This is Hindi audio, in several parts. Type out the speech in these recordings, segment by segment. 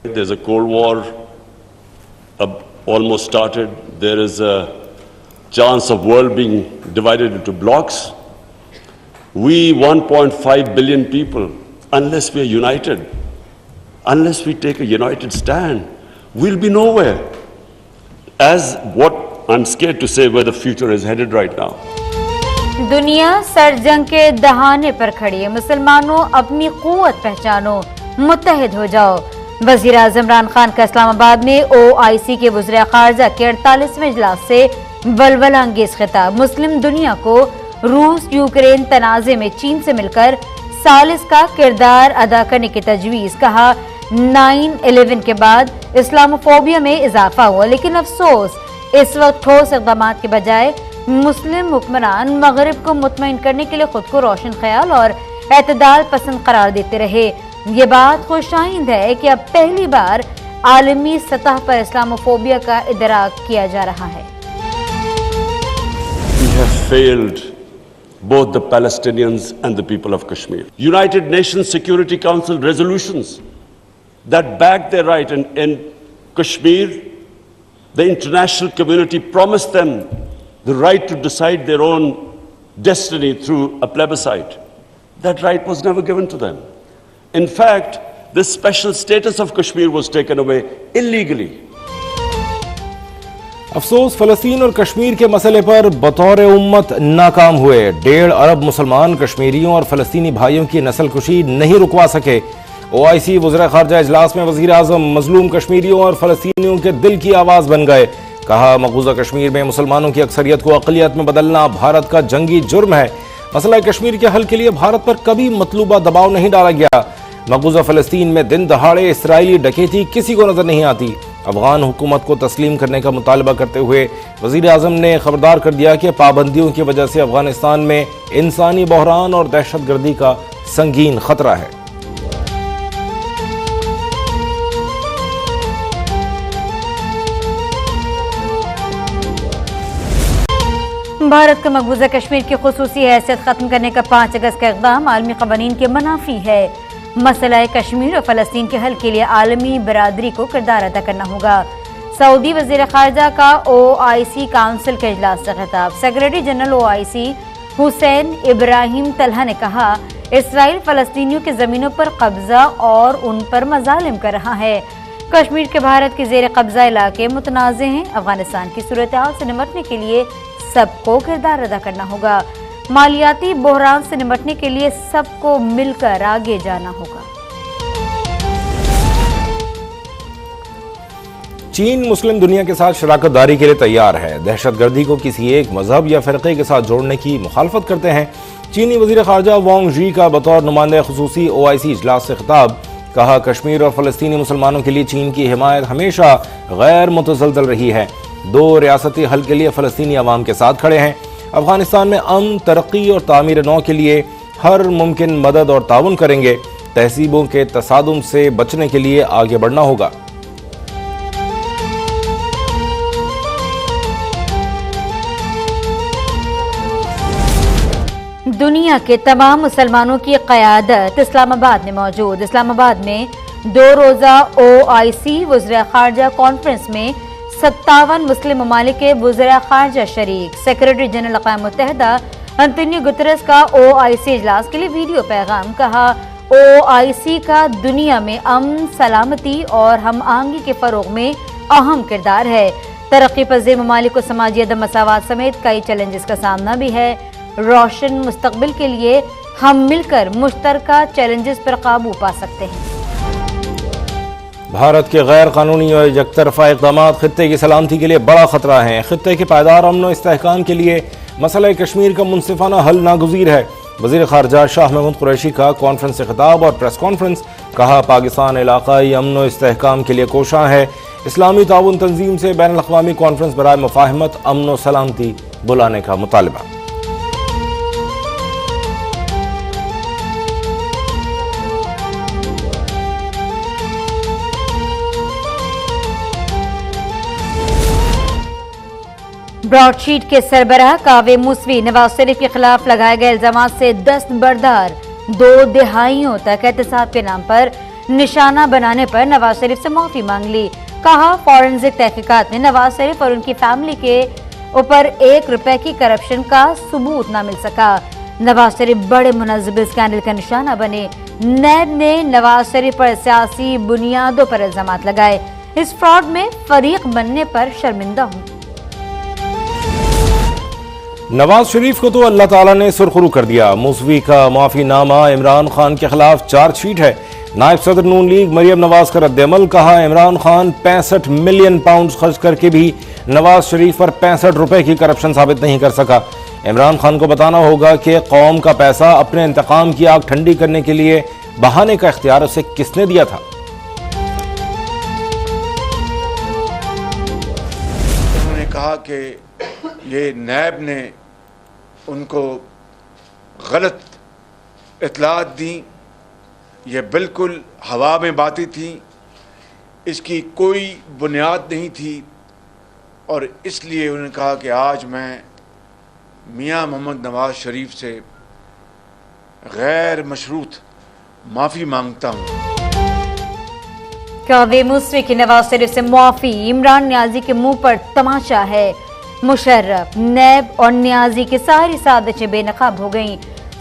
There's a Cold War almost started. There is a chance of world being divided into blocks. We 1.5 billion people, unless we are united, unless we take a united stand, we'll be nowhere. As what I'm scared to say where the future is headed right now. दुनिया सरजंग के दहाने पर खड़ी है। मुसलमानों अपनी कुव्वत पहचानो, मुत्तहिद हो जाओ। वजीर आज़म इमरान खान का इस्लामाबाद में OIC के वज़ीर ख़ारजा के 48वें इजलास से वलवला अंगेज खिताब। मुस्लिम दुनिया को रूस यूक्रेन तनाज़े में चीन से मिलकर सालिस का किरदार अदा करने की तजवीज़। कहा 9/11 के बाद इस्लामोफोबिया में इजाफा हुआ, लेकिन अफसोस इस वक्त ठोस इक़दाम के बजाय मुस्लिम हुक्मरान मगरिब को मुतमईन करने के लिए खुद को रोशन ख्याल और एतदाल पसंद करार देते रहे। ये बात खुशाइंद है कि अब पहली बार आलमी सतह पर इस्लामोफोबिया का इदराक किया जा रहा है। We have failed both the Palestinians and the people of Kashmir. United Nations Security Council resolutions that back their right in Kashmir, the international community promised them the right to decide their own destiny through a plebiscite. That right was never given to them. In fact, the special status of Kashmir was taken away illegally. अफसोस फ़लस्तीन और कश्मीर के मसले पर बतौर उम्मत नाकाम हुए। 1.5 अरब मुसलमान कश्मीरियों और फ़लस्तीनी भाइयों की नस्लकुशी नहीं रुकवा सके। OIC वज़ीर ख़ारजा इजलास में वज़ीर आज़म मजलूम कश्मीरियों और फ़लस्तीनियों के दिल की आवाज़ बन गए। कहा मक़बूज़ा कश्मीर में मुसलमानों की अक्सरियत को अक़लियत में बदलना भारत का जंगी जुर्म है। मसला कश्मीर के हल के लिए भारत पर कभी मतलूबा दबाव नहीं डाला गया। मक़बूज़ा फ़लस्तीन में दिन दहाड़े इसराइली डकैती किसी को नजर नहीं आती। अफगान हुकूमत को तस्लीम करने का मुतालबा करते हुए वज़ीर आज़म ने खबरदार कर दिया कि पाबंदियों की वजह से अफगानिस्तान में इंसानी बहरान और दहशतगर्दी का संगीन खतरा है। भारत का मकबूजा कश्मीर की खुसूसी हैसियत खत्म करने का 5 अगस्त का इक़दाम आलमी क़वानीन के मुनाफी है। मसला कश्मीर और फ़लस्तीन के हल के लिए आलमी बरादरी को किरदार अदा करना होगा। सऊदी वज़ीर ख़ारजा का OIC काउंसिल के इजलास से खिताब। Secretary general OIC Hussain Ibrahim Talha ने कहा इसराइल फ़लस्तीनियों की ज़मीनों पर कब्जा और उन पर मज़ालिम कर रहा है। कश्मीर के भारत के ज़ेर कब्जा इलाके मुतनाज़ हैं। अफगानिस्तान की सूरत हाल से निपटने के लिए सबको किरदार अदा करना होगा। मालियाती बहरान से निपटने के लिए सबको मिलकर आगे जाना होगा। चीन मुस्लिम दुनिया के साथ शराकत दारी के लिए तैयार है। दहशतगर्दी को किसी एक मजहब या फ़िरक़े के साथ जोड़ने की मुखालफत करते हैं। चीनी वज़ीर ख़ारजा वांग ज़ी का बतौर नुमाइंदा ख़ुसूसी OIC इजलास से खिताब। कहा कश्मीर और फ़लस्तीनी मुसलमानों के लिए चीन की हिमायत हमेशा गैर मुतज़लज़ल रही है। 2 रियासती हल के लिए फ़लस्तीनी अवाम के साथ खड़े हैं। अफगानिस्तान में अमन, तरक्की और तामीर नौ के लिए हर मुमकिन मदद और ताउन करेंगे। तहज़ीबों के तसादुम से बचने के लिए आगे बढ़ना होगा। दुनिया के तमाम मुसलमानों की क़यादत इस्लामाबाद में मौजूद। इस्लामाबाद में 2 रोज़ा OIC वज़ीर ख़ारजा कॉन्फ्रेंस में 57 मुस्लिम ममालिक के वज़ीर ख़ारजा शरीक। सेक्रेटरी जनरल अक़वाम मुत्तहिदा अंतोनियो गुतरस का OIC इजलास के लिए वीडियो पैगाम। कहा OIC का दुनिया में अमन, सलामती और हम आहंगी के फ़रोग़ में अहम किरदार है। तरक्की पज़ीर ममालिक को समाजी अदम मसावात समेत कई चैलेंजेस का सामना भी है। रोशन मुस्तक़बिल के लिए हम मिलकर मुश्तरका चैलेंजेस पर काबू पा सकते हैं। भारत के गैर कानूनी और यकतरफा इक़दाम खित्ते की सलामती के लिए बड़ा खतरा है। खित्ते के पायदार अमन और इस्तेहकाम के लिए मसला कश्मीर का मुनसिफाना हल नागुज़ीर है। वज़ीर ख़ारजा शाह महमूद कुरैशी का कॉन्फ्रेंस से खिताब और प्रेस कॉन्फ्रेंस। कहा पाकिस्तान इलाक़ाई अमन और इस्तेहकाम के लिए कोशां है। इस्लामी ताउन तंजीम से बैनुल अक़वामी कॉन्फ्रेंस बराए मुफ़ाहमत अमन और सलामती बुलाने का मुतालबा। ब्रॉडशीट के सरबराह कावे मूसवी नवाज शरीफ के खिलाफ लगाए गए इल्जामात से दस्तबरदार 2 दिहाइयों तक एहतसाब के नाम पर निशाना बनाने पर नवाज शरीफ से माफी मांग ली। कहा फॉरेंसिक तहकीकात में नवाज शरीफ और उनकी फैमिली के ऊपर 1 रुपए की करप्शन का सबूत न मिल सका। नवाज शरीफ बड़े मुनज़्ज़म स्कैंडल का निशाना बने। नैब ने नवाज शरीफ पर सियासी बुनियादों पर इल्जामात लगाए। इस फ्रॉड में फरीक बनने पर शर्मिंदा हूं। नवाज शरीफ को तो अल्लाह ताला ने सुरखरू कर दिया। मूसवी का माफीनामा इमरान खान के खिलाफ चार्जशीट है। नायब सदर नून लीग मरियम नवाज का रद्द-ए-अमल। कहा इमरान खान 65 मिलियन पाउंड खर्च करके भी नवाज शरीफ पर 65 रुपए की करप्शन साबित नहीं कर सका। इमरान खान को बताना होगा कि कौम का पैसा अपने इंतकाम की आग ठंडी करने के लिए बहाने का इख्तियार उसे किसने दिया था। उन्होंने कहा कि ये नैब ने उनको गलत इत्तलात दी, ये बिल्कुल हवा में बातें थी, इसकी कोई बुनियाद नहीं थी और इसलिए उन्होंने कहा कि आज मैं मियां मोहम्मद नवाज शरीफ से गैर मशरूत माफ़ी मांगता हूँ। कावे मूसवी की नवाज शरीफ से माफी। इमरान न्याजी के मुंह पर तमाचा है। मुशर्रफ, नैब और न्याजी की सारी साजिशें बेनकाब हो गईं।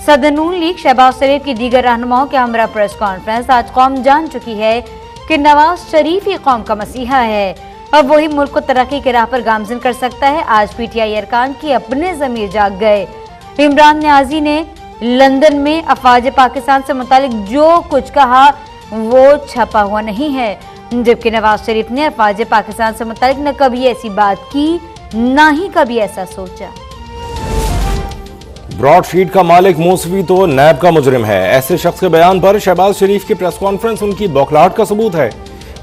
सदर नून लीग शहबाज शरीफ की दीगर रहनुमाओं के हमरा प्रेस कॉन्फ्रेंस। आज कौम जान चुकी है कि नवाज शरीफ ही कौम का मसीहा है। अब वही मुल्क को तरक्की के राह पर गामजन कर सकता है। आज पीटीआई अरकान की अपने ज़मीर जाग गए। इमरान न्याजी ने लंदन में अफवाज पाकिस्तान से मुतालिक जो कुछ कहा वो छपा हुआ नहीं है, जबकि नवाज शरीफ ने अफवाज पाकिस्तान से मुतालिक न कभी ऐसी बात की न ही कभी ऐसा सोचा। ब्रॉडशीट का मालिक मूसवी तो नैब का मुजरिम है। ऐसे शख्स के बयान पर शहबाज शरीफ की प्रेस कॉन्फ्रेंस उनकी बौखलाहट का सबूत है।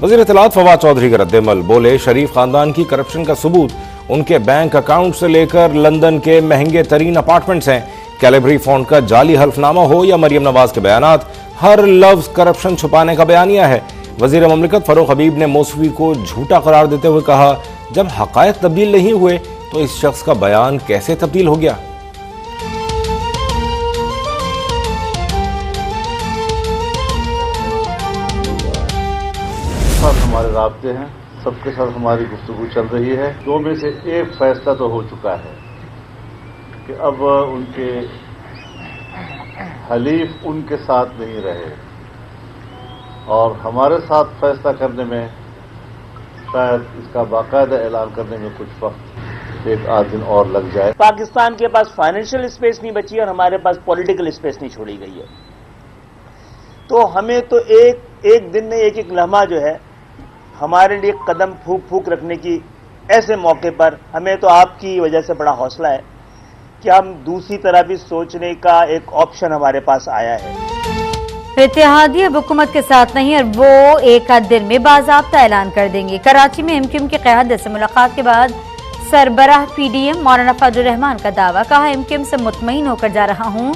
वज़ीर इत्तलात फवाद चौधरी का रद्द-ए-अमल। बोले शरीफ खानदान की करप्शन का सबूत उनके बैंक अकाउंट से लेकर लंदन के महंगे तरीन अपार्टमेंट्स हैं। कैलिब्री फंड का जाली हल्फनामा हो या मरियम नवाज के बयानात, हर लफ्ज करप्शन छुपाने का बयानिया है। वज़ीर ममलिकत फरूख हबीब ने मूसवी को झूठा करार देते हुए कहा, जब हक़ायक़ तब्दील नहीं हुए तो इस शख्स का बयान कैसे तब्दील हो गया। हमारे राब्ते हैं, सबके साथ हमारी गुफ्तगू चल रही है। 2 में से एक फैसला तो हो चुका है कि अब उनके हलीफ उनके साथ नहीं रहे और हमारे साथ फैसला करने में शायद इसका बाकायदा ऐलान करने में कुछ वक्त 1-8 दिन और लग जाए। पाकिस्तान के पास फाइनेंशियल स्पेस नहीं बची और हमारे पास पॉलिटिकल स्पेस नहीं छोड़ी गई है। तो हमें तो एक दिन में एक लम्हा जो है हमारे लिए कदम फूक फूक रखने की, ऐसे मौके पर हमें तो आपकी वजह से बड़ा हौसला है कि हम दूसरी तरह भी सोचने का एक ऑप्शन हमारे पास आया है। इत्तेहादी अब हुकूमत के साथ नहीं और वो 1-8 दिन में बाज़ाब्ता ऐलान कर देंगे। कराची में एमक्यूएम की क़यादत से मुलाकात के बाद सरबराह पीडीएम मौलाना फजल रहमान का दावा। कहा एमक्यूएम से मुतमईन होकर जा रहा हूँ।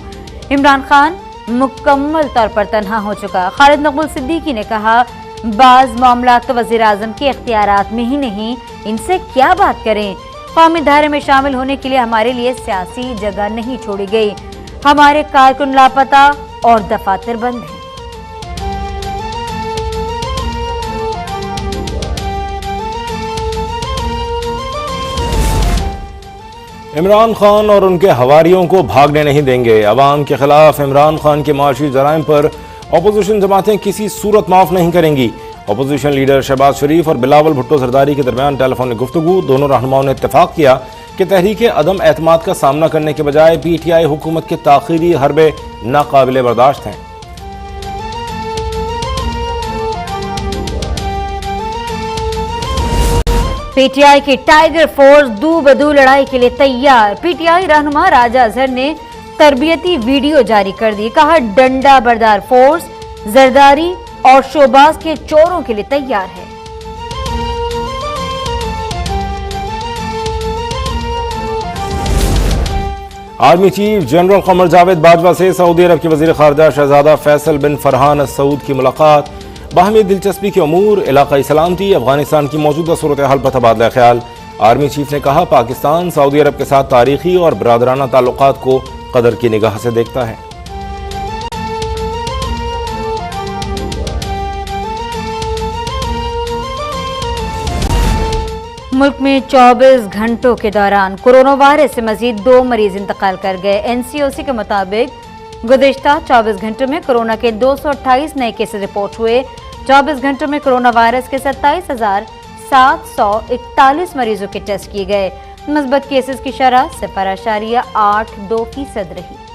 इमरान खान मुकम्मल तौर पर तन्हा हो चुका। खालिद मकबूल सिद्दीकी ने कहा बाज मामला तो वज़ीर आज़म के इख्तियारात में ही नहीं, इनसे क्या बात करें। कौमी धारे में शामिल होने के लिए हमारे लिए सियासी जगह नहीं छोड़ी गई। हमारे कारकुन लापता और दफातर बंद हैं। इमरान खान और उनके हवारियों को भागने नहीं देंगे। अवाम के खिलाफ इमरान खान के माशी जराइम पर अपोजिशन जमातें किसी सूरत माफ नहीं करेंगी। अपोजिशन लीडर शहबाज शरीफ और बिलावल भुट्टो जरदारी के दरमियान टेलीफोनिक गुफ्तगू। दोनों रहनुमाओं ने इत्तेफाक किया कि तहरीक अदम एतमाद का सामना करने के बजाय पीटीआई हुकूमत के ताखीरी हरबे नाकाबिले बर्दाश्त हैं। पीटीआई की टाइगर फोर्स दू बदू लड़ाई के लिए तैयार। पीटीआई रहनुमा राजा अजहर ने तरबियती वीडियो जारी कर दी। कहा डंडा बरदार फोर्स जरदारी और शोबाज के चोरों के लिए तैयार है। Army chief general Qamar Javed Bajwa से सऊदी अरब के वजीर खारजा शहजादा फैसल बिन फरहान सऊद की मुलाकात। बाहमी दिलचस्पी के अमूर, इलाकाई सलामती, अफगानिस्तान की मौजूदा सूरत हाल पर तबादला ख्याल। आर्मी चीफ ने कहा पाकिस्तान सऊदी अरब के साथ तारीखी और बरादराना ताल्लुकात को कदर की निगाह से देखता है। मुल्क में 24 घंटों के दौरान कोरोना वायरस से मजीद 2 मरीज इंतकाल कर गए। एनसीओसी के मुताबिक गुज़िश्ता 24 घंटों में कोरोना के 228 नए केसेस रिपोर्ट हुए। 24 घंटों में कोरोना वायरस के 27,741 मरीजों के टेस्ट किए गए। मुस्बत केसेस की शरह 0.82% रही।